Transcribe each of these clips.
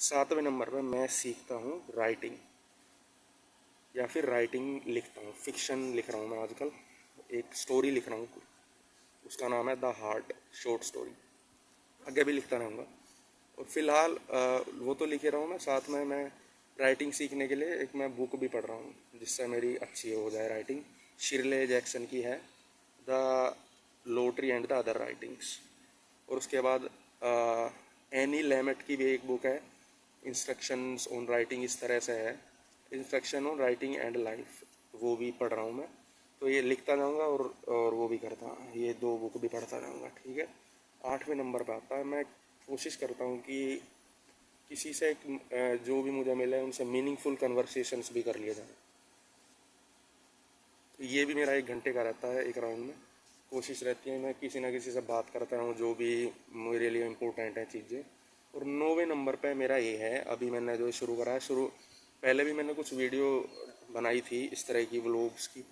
7वें number पे मैं सीखता हूँ राइटिंग, या फिर राइटिंग लिखता हूँ। फिक्शन लिख रहा हूँ मैं आजकल, एक स्टोरी लिख रहा हूँ, उसका नाम है द हार्ट शॉर्ट स्टोरी। आगे भी लिखता रहूँगा। और फिलहाल वो तो लिखे रहा हूँ मैं, साथ में मैं राइटिंग सीखने के लिए एक मैं बुक भी पढ़ रहा हूँ जिससे मेरी अच्छी हो जाए राइटिंग। शिरले जैक्सन की है, the lottery and the other writings. और उसके बाद एनी लेमेट की भी एक बुक है, इंस्ट्रक्शंस ऑन राइटिंग, इस तरह से है, instruction on writing and life, वो भी पढ़ रहा हूँ मैं। तो ये लिखता जाऊँगा और वो भी करता, ये दो बुक भी पढ़ता जाऊँगा, ठीक है। 8वें नंबर पर आता है, मैं कोशिश करता हूँ कि किसी से जो भी मुझे मिले उनसे मीनिंगफुल कन्वर्सेशंस भी कर लिए जाए। तो ये भी मेरा 1 घंटे का रहता है एक राउंड में। कोशिश रहती है मैं किसी ना किसी से बात करता हूँ, जो भी मेरे लिए इम्पोर्टेंट है चीज़ें। और 9वें नंबर पे मेरा ये है, अभी मैंने जो शुरू करा है, पहले भी मैंने कुछ वीडियो बनाई थी इस तरह की व्लॉग्स की,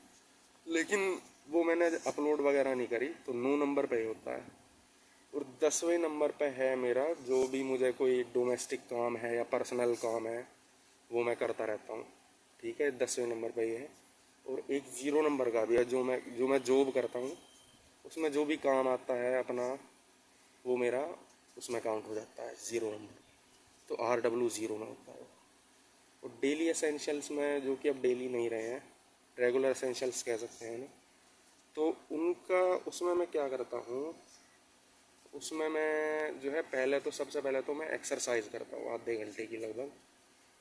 लेकिन वो मैंने अपलोड वगैरह नहीं करी, तो 9 नंबर पे ही होता है। और 10वें नंबर पे है मेरा, जो भी मुझे कोई डोमेस्टिक काम है या पर्सनल काम है वो मैं करता रहता हूँ, ठीक है। 10वें नंबर पे ये है। और एक 0 नंबर का भी है, जो मैं जॉब करता हूँ, उसमें जो भी काम आता है अपना, वो मेरा उसमें काउंट हो जाता है 0 नंबर। तो RW0 में होता है। और डेली एसेंशियल्स में, जो कि अब डेली नहीं रहे हैं, रेगुलर एसेंशियल्स कह सकते हैं ना, तो उनका उसमें मैं क्या करता हूँ, उसमें मैं जो है, पहले तो सबसे पहले तो मैं एक्सरसाइज करता हूँ आधे घंटे की, लगभग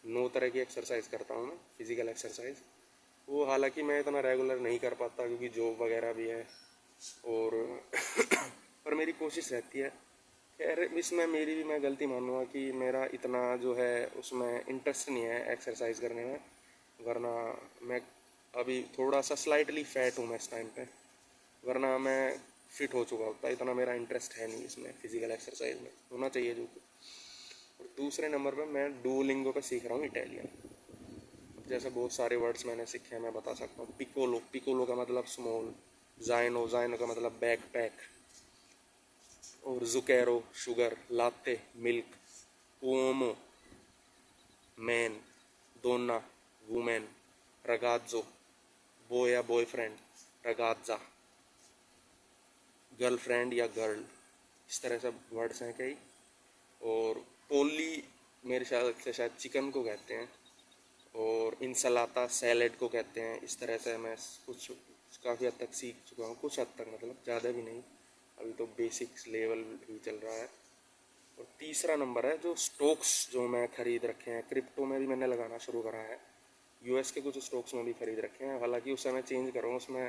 9 तरह की एक्सरसाइज करता हूँ मैं, फिजिकल एक्सरसाइज। वो हालांकि मैं इतना रेगुलर नहीं कर पाता क्योंकि जॉब वगैरह भी है, और पर मेरी कोशिश रहती है। खैर इसमें मेरी भी, मैं गलती मानूंगा कि मेरा इतना जो है उसमें इंटरेस्ट नहीं है एक्सरसाइज करने में, वरना मैं अभी थोड़ा सा स्लाइटली फैट हूँ मैं इस टाइम पे, वरना मैं फिट हो चुका होता। इतना मेरा इंटरेस्ट है नहीं इसमें, फिजिकल एक्सरसाइज में होना चाहिए जो कि। और दूसरे नंबर पे मैं डुओलिंगो का सीख रहा हूँ इटालियन। जैसे बहुत सारे वर्ड्स मैंने सीखे हैं, मैं बता सकता हूँ। पिकोलो, पिकोलो का मतलब स्मॉल, जाइनो, जाइनो का मतलब बैकपैक, और जुकेरो शुगर, लाते मिल्क, उओमो मैन, दोना वुमेन, रगाज़ो बॉय या बॉयफ्रेंड, रगाज़ा गर्लफ्रेंड या गर्ल, इस तरह से वर्ड्स हैं कई। और पोली मेरे ख्याल से शायद चिकन को कहते हैं, और इंसलाता सैलेड को कहते हैं। इस तरह से मैं कुछ काफ़ी हद तक सीख चुका हूँ, कुछ हद तक मतलब, ज़्यादा भी नहीं, अभी तो बेसिक्स लेवल ही चल रहा है। और तीसरा नंबर है जो स्टॉक्स जो मैं ख़रीद रखे हैं, क्रिप्टो में भी मैंने लगाना शुरू करा है। यूएस के कुछ स्टॉक्स में भी ख़रीद रखे हैं, हालांकि उससे मैं चेंज करूँ, उसमें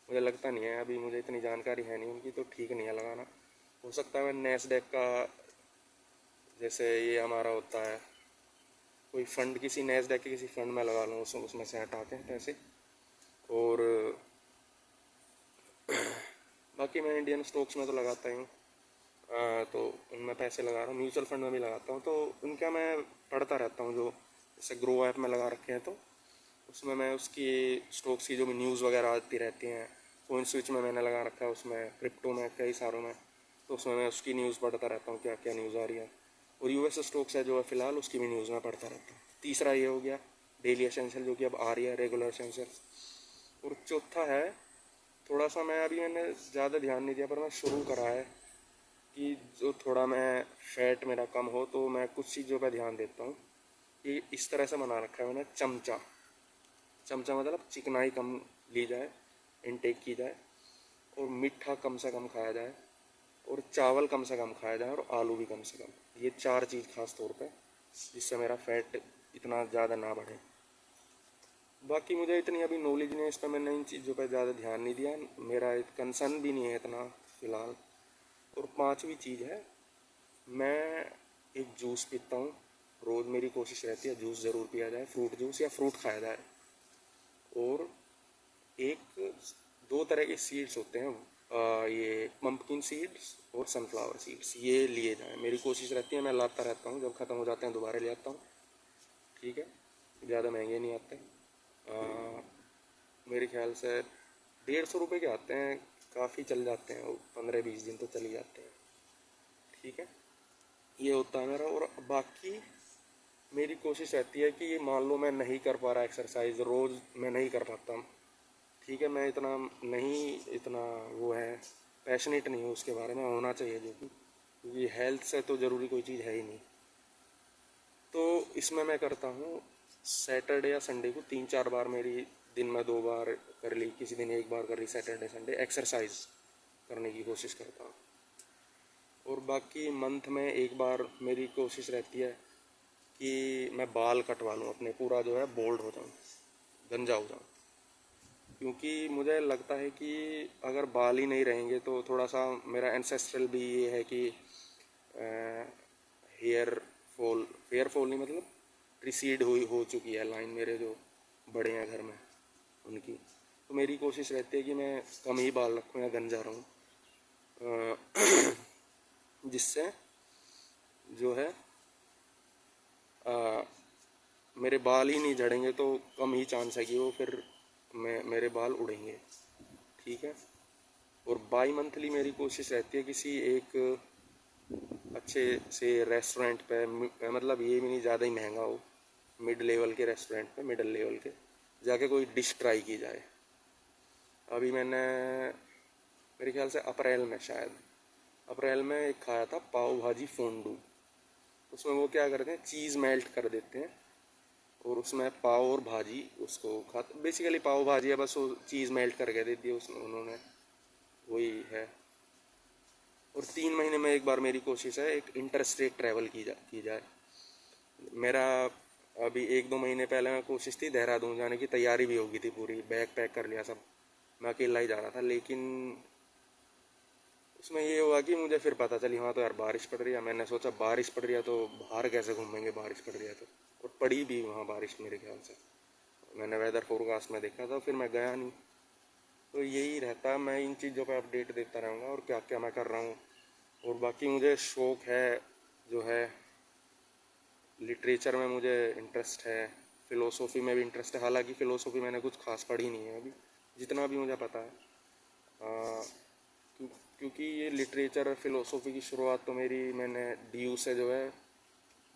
मुझे लगता नहीं है, अभी मुझे इतनी जानकारी है नहीं उनकी, तो ठीक नहीं है लगाना। हो सकता है मैं नैस्डैक का, जैसे ये हमारा होता है कोई फंड, किसी नैस्डैक के किसी फंड में लगा लूँ, उसमें से हटा के पैसे। और बाकी मैं इंडियन स्टॉक्स में तो लगाता ही हूँ, तो उनमें पैसे लगा रहा हूँ, म्यूचुअल फंड में भी लगाता हूँ, तो उनका मैं पढ़ता रहता हूँ। जो जैसे ग्रो ऐप में लगा रखे हैं, तो उसमें मैं उसकी स्टॉक्स की जो भी न्यूज़ वगैरह आती रहती हैं। कोइन स्विच में मैंने लगा रखा है, उसमें क्रिप्टो में कई सारों में, तो उसमें मैं उसकी न्यूज़ पढ़ता रहता हूँ, क्या क्या न्यूज़ आ रही है। और यूएस स्टॉक्स है जो है फ़िलहाल, उसकी भी न्यूज़ में पढ़ता रहता हूँ। तीसरा ये हो गया डेली एसेंशियल, जो कि अब आ रही है रेगुलर एसेंशियल। और चौथा है, थोड़ा सा मैंने ज़्यादा ध्यान नहीं दिया, पर मैं शुरू करा है कि जो थोड़ा मैं फैट मेरा कम हो, तो मैं कुछ चीज़ों पर ध्यान देता हूँ। कि इस तरह से बना रखा है मैंने, चमचा। चमचा मतलब चिकनाई कम ली जाए, इनटेक की जाए, और मीठा कम से कम खाया जाए, और चावल कम से कम खाया जाए, और आलू भी कम से कम। ये 4 चीज़ खास तौर पे, जिससे मेरा फैट इतना ज़्यादा ना बढ़े। बाकी मुझे इतनी अभी नॉलेज नहीं है इस पर, मैंने इन चीज़ों पर ज़्यादा ध्यान नहीं दिया, मेरा एक कंसर्न भी नहीं है इतना फ़िलहाल। और 5वीं चीज़ है, मैं एक जूस पीता हूँ रोज़। मेरी कोशिश रहती है जूस ज़रूर पिया जाए, फ्रूट जूस या फ्रूट खाया जाए। और एक 2 तरह के सीड्स होते हैं, ये पम्पकिन सीड्स और सनफ्लावर सीड्स, ये लिए जाएं। मेरी कोशिश रहती है, मैं लाता रहता हूँ, जब ख़त्म हो जाते हैं दोबारा ले आता हूँ, ठीक है। ज़्यादा महंगे नहीं आते, मेरे ख्याल से 150 रुपये के आते हैं, काफ़ी चल जाते हैं वो, 15-20 दिन तो चल ही जाते हैं, ठीक है। ये होता है मेरा। और बाकी मेरी कोशिश रहती है कि मान लो मैं नहीं कर पा रहा एक्सरसाइज, रोज़ मैं नहीं कर पाता, ठीक है, मैं इतना नहीं, इतना वो है, पैशनेट नहीं हूँ उसके बारे में, होना चाहिए जो कि, क्योंकि हेल्थ से तो ज़रूरी कोई चीज़ है ही नहीं। तो इसमें मैं करता हूँ सैटरडे या संडे को 3-4 बार, मेरी दिन में 2 बार कर ली, किसी दिन 1 बार कर ली, सैटरडे संडे एक्सरसाइज करने की कोशिश करता हूँ। और बाकी मंथ में 1 बार मेरी कोशिश रहती है कि मैं बाल कटवा लूँ अपने, पूरा जो है बोल्ड हो जाऊँ, गंजा हो जाऊँ, क्योंकि मुझे लगता है कि अगर बाल ही नहीं रहेंगे तो थोड़ा सा, मेरा एंसेस्ट्रल भी ये है कि हेयर फॉल, हेयर फॉल नहीं मतलब रिसीड हुई हो चुकी है लाइन, मेरे जो बड़े हैं घर में उनकी। तो मेरी कोशिश रहती है कि मैं कम ही बाल रखूँ या गंजा रहूँ, जिससे जो है अ, मेरे बाल ही नहीं झड़ेंगे, तो कम ही चांस है कि वो फिर मेरे बाल उड़ेंगे, ठीक है। और बाई मंथली मेरी कोशिश रहती है किसी एक अच्छे से रेस्टोरेंट पे, मतलब ये भी नहीं ज़्यादा ही महंगा हो, मिड लेवल के रेस्टोरेंट पे, मिडल लेवल के जाके कोई डिश ट्राई की जाए। अभी मैंने, मेरे ख्याल से अप्रैल में, शायद अप्रैल में एक खाया था पाव भाजी फोंडू। उसमें वो क्या करते हैं, चीज़ मेल्ट कर देते हैं और उसमें पाव और भाजी उसको खाते, बेसिकली पाव भाजी है, बस वो चीज़ मेल्ट करके दे दी उसमें उन्होंने, वही है। और 3 महीने में 1 बार मेरी कोशिश है एक इंटर स्टेट ट्रैवल की जाए। मेरा अभी 1-2 महीने पहले मैं कोशिश थी देहरादून जाने की, तैयारी भी हो गई थी पूरी, बैग पैक कर लिया सब, मैं अकेला ही जा रहा था, लेकिन उसमें ये हुआ कि मुझे फिर पता चली वहाँ तो यार बारिश पड़ रही है। मैंने सोचा बारिश पड़ रही है तो बाहर कैसे घूमेंगे, बारिश पड़ रही है तो, और पड़ी भी वहाँ बारिश मेरे ख्याल से, मैंने वेदर फोरकास्ट में देखा था, फिर मैं गया नहीं। तो यही रहता है, मैं इन चीज़ों पे अपडेट देता रहूँगा और क्या क्या मैं कर रहा हूँ। और बाकी मुझे शौक़ है जो है, लिटरेचर में मुझे इंटरेस्ट है, फ़िलोसॉफी में भी इंटरेस्ट है, हालांकि फ़िलोसॉफी मैंने कुछ खास पढ़ी नहीं है अभी, जितना भी मुझे पता है। क्योंकि ये लिटरेचर और फ़िलोसॉफी की शुरुआत तो मेरी, मैंने DU से जो है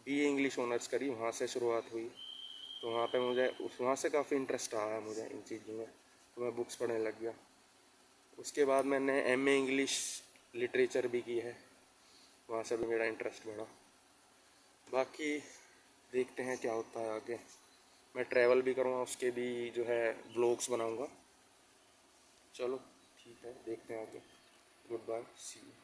BA इंग्लिश ऑनर्स करी, वहाँ से शुरुआत हुई। तो वहाँ पे मुझे वहाँ से काफ़ी इंटरेस्ट आया मुझे इन चीज़ों में, तो मैं बुक्स पढ़ने लग गया। उसके बाद मैंने MA इंग्लिश लिटरेचर भी की है, वहाँ से भी मेरा इंटरेस्ट बढ़ा। बाकी देखते हैं क्या होता है आगे। मैं ट्रैवल भी करूँगा, उसके भी जो है व्लॉग्स बनाऊँगा। चलो ठीक है, देखते हैं आगे। Goodbye, see you.